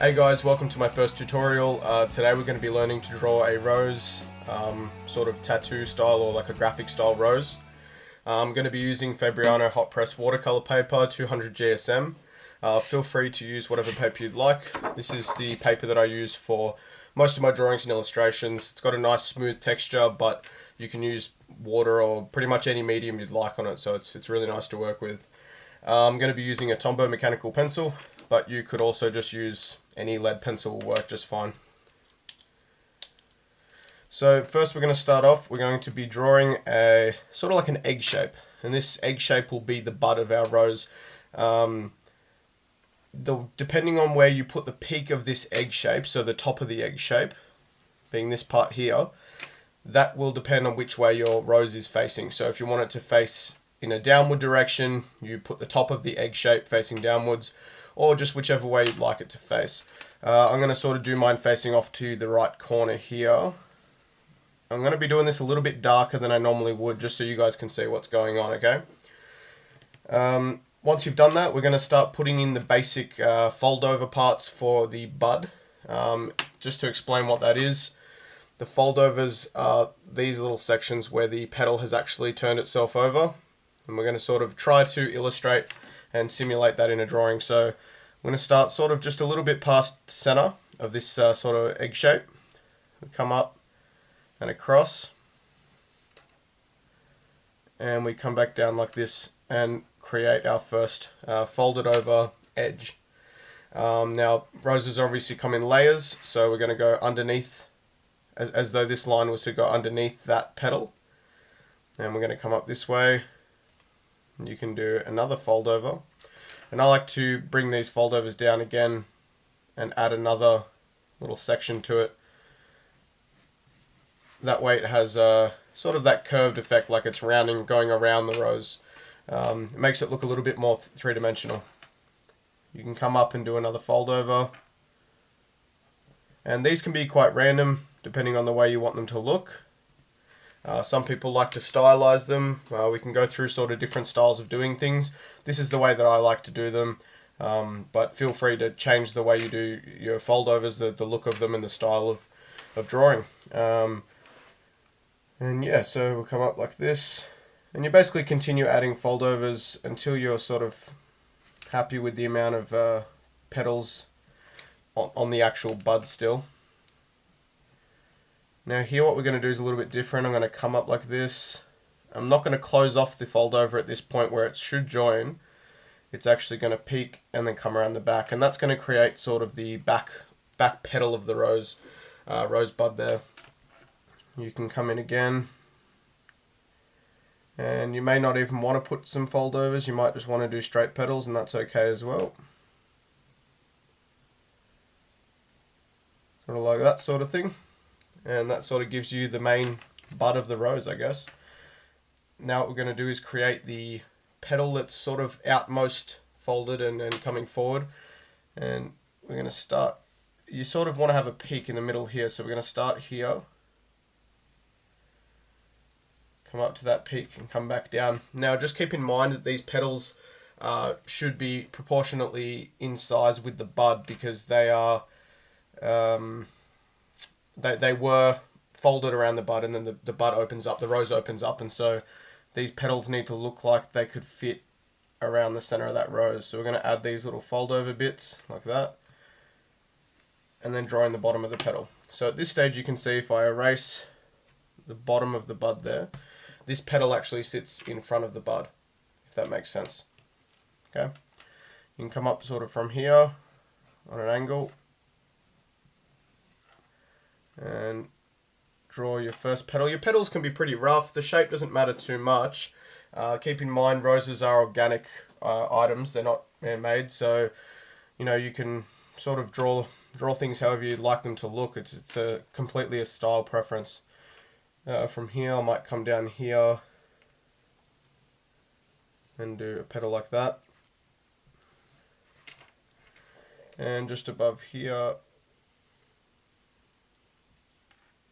Hey guys, welcome to my first tutorial. Today we're going to be learning to draw a rose, sort of tattoo style or like a graphic style rose. I'm going to be using Fabriano hot press watercolor paper, 200 GSM. Feel free to use whatever paper you'd like. This is the paper that I use for most of my drawings and illustrations. It's got a nice smooth texture, but you can use water or pretty much any medium you'd like on it, so it's really nice to work with. I'm going to be using a Tombow mechanical pencil, but you could also just use any lead pencil, will work just fine. So first we're going to start off, we're going to be drawing a sort of like an egg shape, and this egg shape will be the bud of our rose. Depending on where you put the peak of this egg shape, so the top of the egg shape, being this part here, that will depend on which way your rose is facing. So if you want it to face in a downward direction, you put the top of the egg shape facing downwards, or just whichever way you'd like it to face. I'm going to sort of do mine facing off to the right corner here. I'm going to be doing this a little bit darker than I normally would, just so you guys can see what's going on, okay? Once you've done that, we're going to start putting in the basic fold over parts for the bud. Just to explain what that is, the fold overs are these little sections where the petal has actually turned itself over, and we're going to sort of try to illustrate and simulate that in a drawing. So I'm going to start sort of just a little bit past center of this sort of egg shape. We come up and across, and we come back down like this and create our first folded over edge. Now roses obviously come in layers, so we're going to go underneath, as though this line was to go underneath that petal, and we're going to come up this way. You can do another fold over, and I like to bring these fold overs down again and add another little section to it. That way it has sort of that curved effect, like it's rounding, going around the rose. It makes it look a little bit more three-dimensional. You can come up and do another fold over, and these can be quite random depending on the way you want them to look. Some people like to stylize them. We can go through sort of different styles of doing things. This is the way that I like to do them, but feel free to change the way you do your fold overs, the look of them and the style of drawing. And yeah, so we'll come up like this, and you basically continue adding fold overs until you're sort of happy with the amount of petals on the actual bud still. Now here what we're going to do is a little bit different. I'm going to come up like this. I'm not going to close off the fold over at this point where it should join. It's actually going to peak and then come around the back, and that's going to create sort of the back petal of the rose bud there. You can come in again, and you may not even want to put some fold overs. You might just want to do straight petals, and that's okay as well. Sort of like that sort of thing. And that sort of gives you the main bud of the rose, I guess. Now what we're going to do is create the petal that's sort of outmost folded and coming forward. And we're going to start, you sort of want to have a peak in the middle here, so we're going to start here. Come up to that peak and come back down. Now just keep in mind that these petals should be proportionately in size with the bud, because they are... They were folded around the bud, and then the bud opens up, the rose opens up, and so these petals need to look like they could fit around the center of that rose. So we're going to add these little fold over bits like that, and then draw in the bottom of the petal. So at this stage you can see, if I erase the bottom of the bud there, this petal actually sits in front of the bud, if that makes sense. Okay, you can come up sort of from here on an angle and draw your first petal. Your petals can be pretty rough. The shape doesn't matter too much. Keep in mind, roses are organic items. They're not man-made, so you know, you can sort of draw things however you'd like them to look. It's completely a style preference. From here, I might come down here and do a petal like that, and just above here.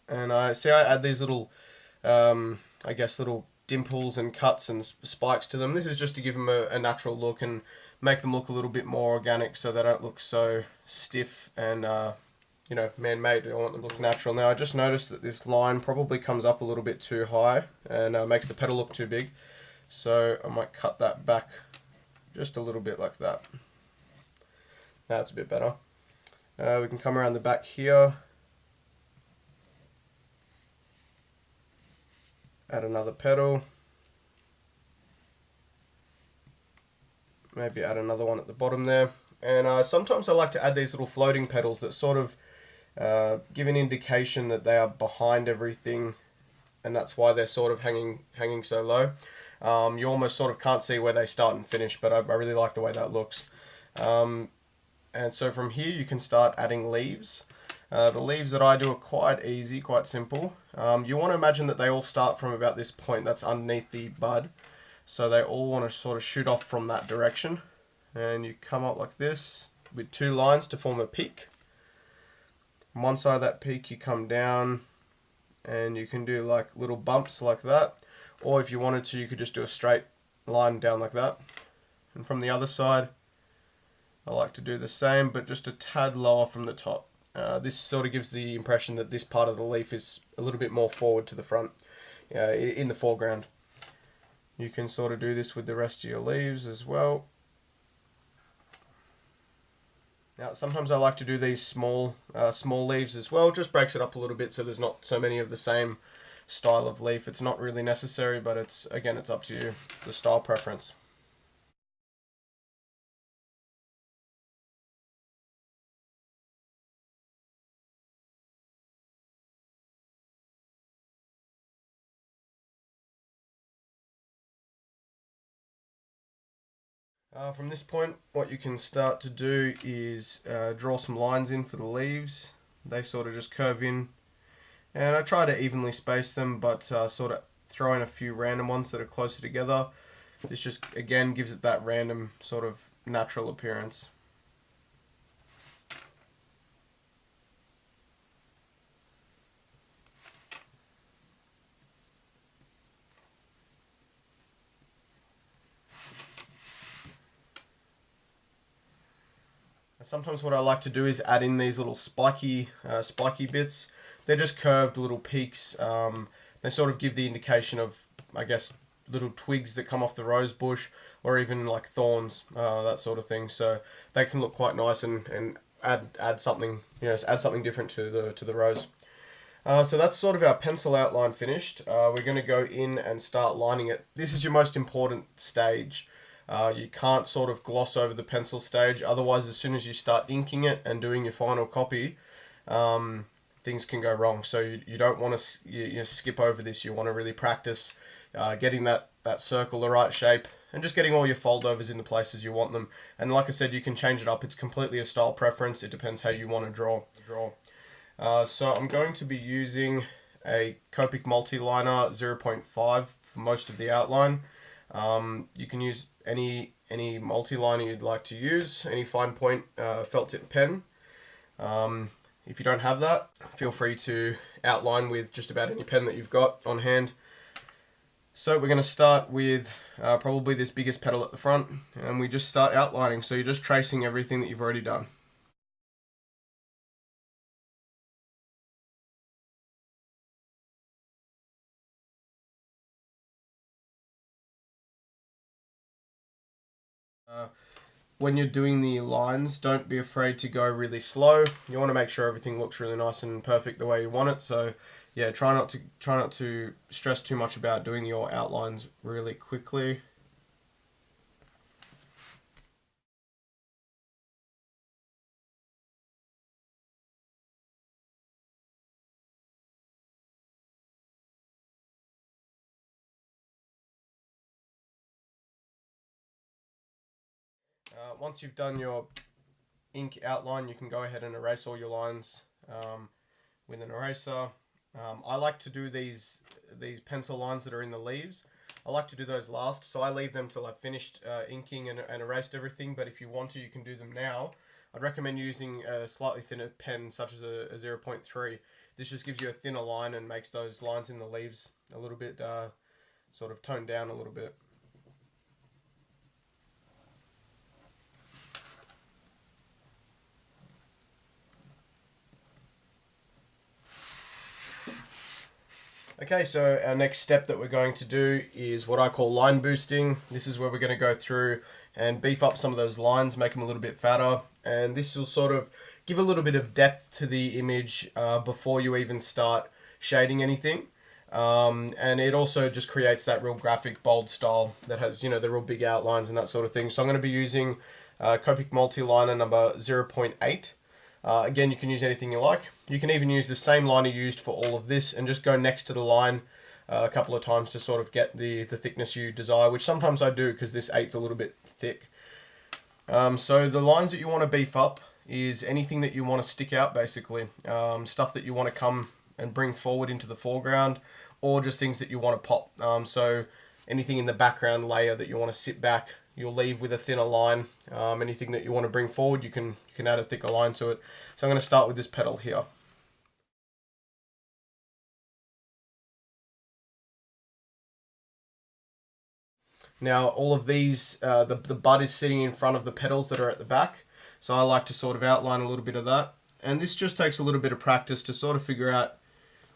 And I add these little, I guess little dimples and cuts and spikes to them. This is just to give them a natural look and make them look a little bit more organic, so they don't look so stiff and you know, man-made. I want them to look natural. Now I just noticed that this line probably comes up a little bit too high and makes the petal look too big, so I might cut that back just a little bit like that. That's a bit better. We can come around the back here, add another petal, maybe add another one at the bottom there, and sometimes I like to add these little floating petals that sort of give an indication that they are behind everything, and that's why they're sort of hanging so low. You almost sort of can't see where they start and finish, but I really like the way that looks. And so from here you can start adding leaves. The leaves that I do are quite easy, quite simple. You want to imagine that they all start from about this point that's underneath the bud. So they all want to sort of shoot off from that direction. And you come up like this with two lines to form a peak. On one side of that peak you come down and you can do like little bumps like that. Or if you wanted to, you could just do a straight line down like that. And from the other side, I like to do the same, but just a tad lower from the top. This sort of gives the impression that this part of the leaf is a little bit more forward to the front, in the foreground. You can sort of do this with the rest of your leaves as well. Now, sometimes I like to do these small leaves as well. Just breaks it up a little bit so there's not so many of the same style of leaf. It's not really necessary, but it's up to you. It's a style preference. From this point, what you can start to do is draw some lines in for the leaves. They sort of just curve in, and I try to evenly space them, but sort of throw in a few random ones that are closer together. This just, again, gives it that random sort of natural appearance. Sometimes what I like to do is add in these little spiky bits. They're just curved little peaks. They sort of give the indication of, I guess, little twigs that come off the rose bush, or even like thorns, that sort of thing. So they can look quite nice and add something, you know, add something different to the rose. So that's sort of our pencil outline finished. We're going to go in and start lining it. This is your most important stage. You can't sort of gloss over the pencil stage, otherwise as soon as you start inking it and doing your final copy, things can go wrong. So you don't want to skip over this. You want to really practice getting that circle the right shape and just getting all your foldovers in the places you want them. And like I said, you can change it up. It's completely a style preference. It depends how you want to draw. So I'm going to be using a Copic multi-liner 0.5 for most of the outline. You can use any multi-liner you'd like to use, any fine point felt tip pen. If you don't have that, feel free to outline with just about any pen that you've got on hand. So we're going to start with probably this biggest petal at the front, and we just start outlining. So you're just tracing everything that you've already done. When you're doing the lines, don't be afraid to go really slow. You want to make sure everything looks really nice and perfect the way you want it. So yeah, try not to stress too much about doing your outlines really quickly. Once you've done your ink outline, you can go ahead and erase all your lines with an eraser. I like to do these pencil lines that are in the leaves. I like to do those last, so I leave them till I've finished inking and erased everything. But if you want to, you can do them now. I'd recommend using a slightly thinner pen, such as a 0.3. This just gives you a thinner line and makes those lines in the leaves a little bit sort of toned down a little bit. Okay, so our next step that we're going to do is what I call line boosting. This is where we're going to go through and beef up some of those lines, make them a little bit fatter, and this will sort of give a little bit of depth to the image before you even start shading anything. And it also just creates that real graphic, bold style that has, you know, the real big outlines and that sort of thing. So I'm going to be using Copic Multi-Liner number 0.8. Again, you can use anything you like. You can even use the same liner used for all of this and just go next to the line a couple of times to sort of get the thickness you desire, which sometimes I do because this 8's a little bit thick. So the lines that you want to beef up is anything that you want to stick out, basically. Stuff that you want to come and bring forward into the foreground, or just things that you want to pop. So anything in the background layer that you want to sit back, you'll leave with a thinner line. Anything that you want to bring forward, you can add a thicker line to it. So I'm going to start with this petal here. Now all of these, the bud is sitting in front of the petals that are at the back. So I like to sort of outline a little bit of that. And this just takes a little bit of practice to sort of figure out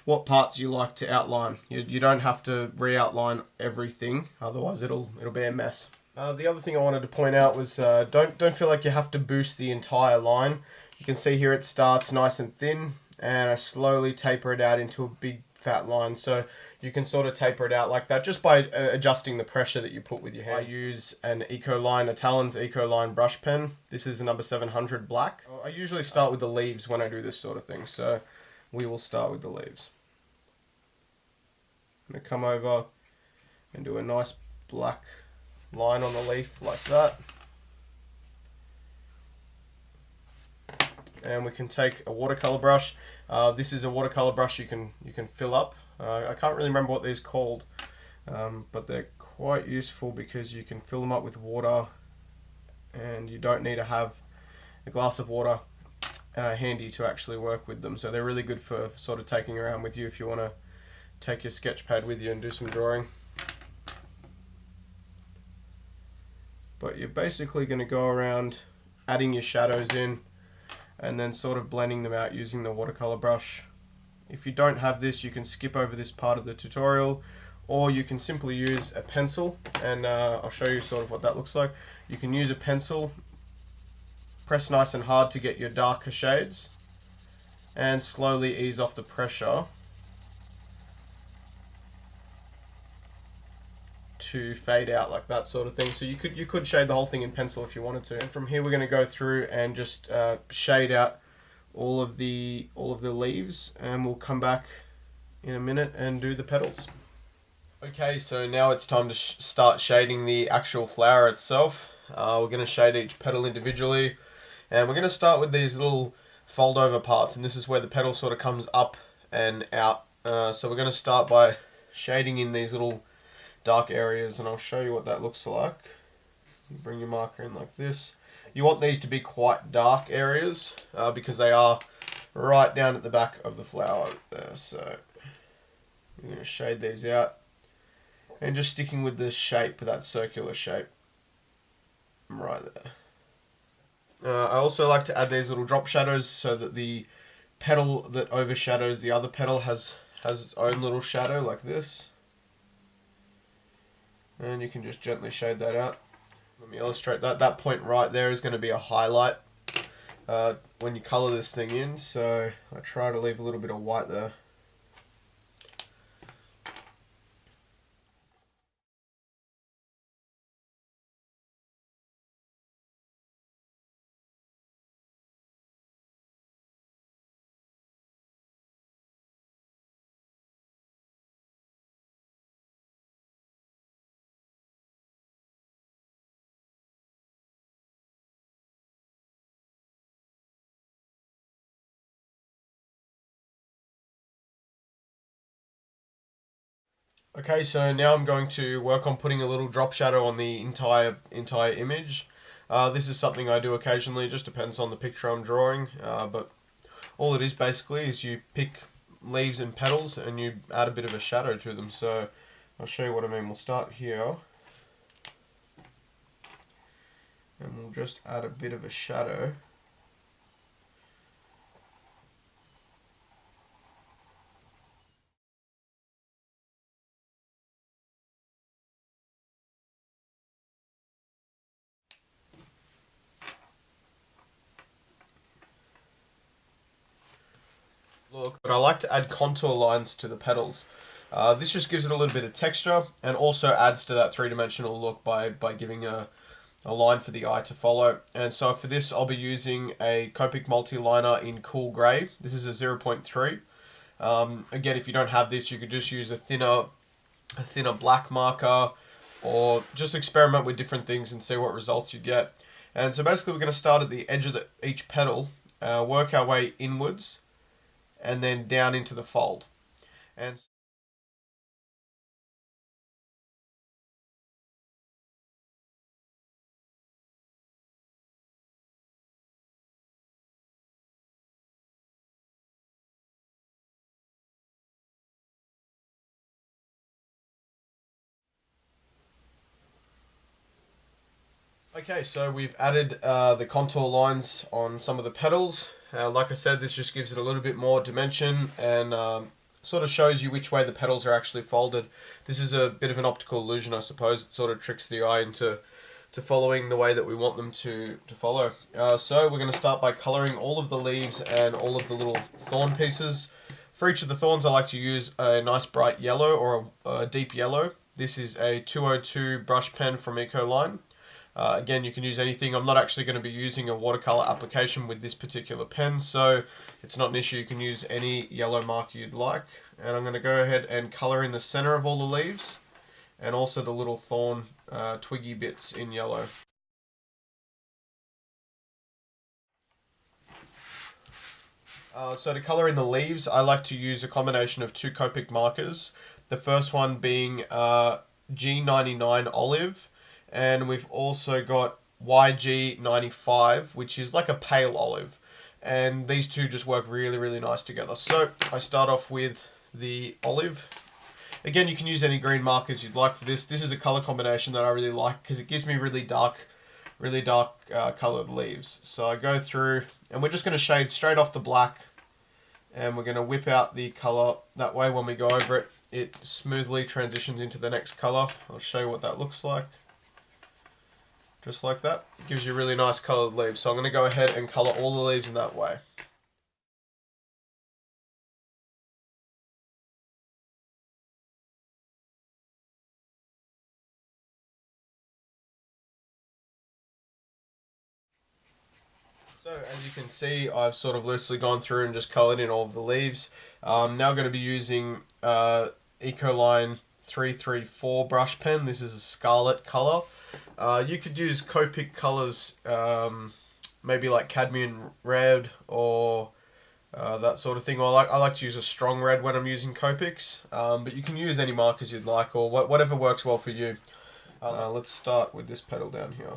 what parts you like to outline. You don't have to re-outline everything, otherwise it'll be a mess. The other thing I wanted to point out was don't feel like you have to boost the entire line. You can see here it starts nice and thin, and I slowly taper it out into a big fat line. So you can sort of taper it out like that just by adjusting the pressure that you put with your hand. I use an Ecoline, a Talon's Ecoline brush pen. This is a number 700 black. I usually start with the leaves when I do this sort of thing, so we will start with the leaves. I'm going to come over and do a nice black line on the leaf like that. And we can take a watercolor brush. This is a watercolor brush you can fill up. I can't really remember what these are called, but they're quite useful because you can fill them up with water, and you don't need to have a glass of water handy to actually work with them. So they're really good for sort of taking around with you if you want to take your sketch pad with you and do some drawing. But you're basically going to go around adding your shadows in and then sort of blending them out using the watercolor brush. If you don't have this, you can skip over this part of the tutorial, or you can simply use a pencil, and I'll show you sort of what that looks like. You can use a pencil, press nice and hard to get your darker shades, and slowly ease off the pressure to fade out like that sort of thing. So you could shade the whole thing in pencil if you wanted to. And from here we're going to go through and just shade out all of the leaves, and we'll come back in a minute and do the petals. Okay, so now it's time to start shading the actual flower itself. We're going to shade each petal individually, and we're going to start with these little fold over parts, and this is where the petal sort of comes up and out. So we're going to start by shading in these little dark areas, and I'll show you what that looks like. You bring your marker in like this. You want these to be quite dark areas because they are right down at the back of the flower there. So I'm going to shade these out and just sticking with the shape, that circular shape right there. I also like to add these little drop shadows so that the petal that overshadows the other petal has its own little shadow like this. And you can just gently shade that out. Let me illustrate that. That point right there is going to be a highlight when you colour this thing in, so I try to leave a little bit of white there. Okay, so now I'm going to work on putting a little drop shadow on the entire image. This is something I do occasionally, it just depends on the picture I'm drawing, but all it is basically is you pick leaves and petals and you add a bit of a shadow to them. So I'll show you what I mean. We'll start here, and we'll just add a bit of a shadow. Look, but I like to add contour lines to the petals. This just gives it a little bit of texture and also adds to that three-dimensional look by giving a line for the eye to follow. And so for this, I'll be using a Copic multi-liner in cool grey. This is a 0.3. Again, if you don't have this, you could just use a thinner black marker, or just experiment with different things and see what results you get. And so basically, we're going to start at the edge of each petal, work our way inwards, and then down into the fold. And okay, so we've added the contour lines on some of the petals. Like I said, this just gives it a little bit more dimension and sort of shows you which way the petals are actually folded. This is a bit of an optical illusion, I suppose. It sort of tricks the eye into following the way that we want them to follow. So we're going to start by colouring all of the leaves and all of the little thorn pieces. For each of the thorns, I like to use a nice bright yellow or a deep yellow. This is a 202 brush pen from Ecoline. Again, you can use anything. I'm not actually going to be using a watercolor application with this particular pen, so it's not an issue. You can use any yellow marker you'd like. And I'm going to go ahead and color in the center of all the leaves and also the little thorn twiggy bits in yellow. So to color in the leaves, I like to use a combination of two Copic markers. The first one being G99 Olive, and we've also got YG95, which is like a pale olive. And these two just work really, really nice together. So I start off with the olive. Again, you can use any green markers you'd like for this. This is a color combination that I really like because it gives me really dark colored leaves. So I go through, and we're just going to shade straight off the black, and we're going to whip out the color. That way when we go over it, it smoothly transitions into the next color. I'll show you what that looks like. Just like that. It gives you really nice colored leaves. So I'm going to go ahead and color all the leaves in that way. So as you can see, I've sort of loosely gone through and just coloured in all of the leaves. I'm now going to be using Ecoline 334 brush pen. This is a scarlet colour. You could use Copic colours, maybe like cadmium red or that sort of thing. I like to use a strong red when I'm using Copics, but you can use any markers you'd like or whatever works well for you. Let's start with this petal down here.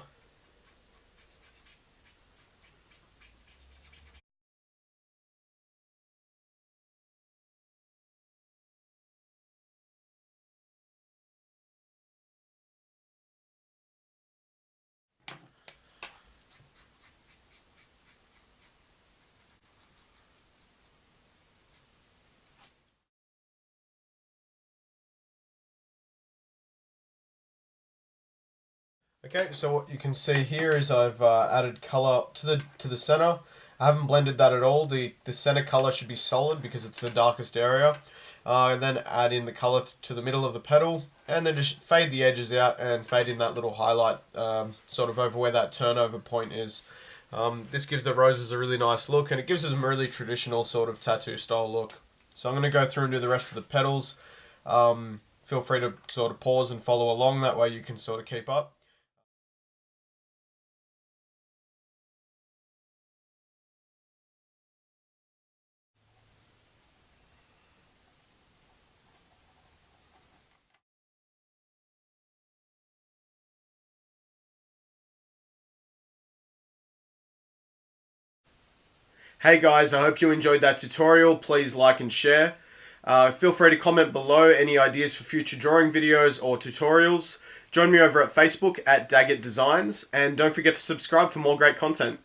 Okay, so what you can see here is I've added color to the center. I haven't blended that at all. The center color should be solid because it's the darkest area. And then add in the color to the middle of the petal, and then just fade the edges out and fade in that little highlight sort of over where that turnover point is. This gives the roses a really nice look, and it gives them a really traditional sort of tattoo style look. So I'm going to go through and do the rest of the petals. Feel free to sort of pause and follow along. That way you can sort of keep up. Hey guys, I hope you enjoyed that tutorial. Please like and share. Feel free to comment below any ideas for future drawing videos or tutorials. Join me over at Facebook at Daggett Designs, and don't forget to subscribe for more great content.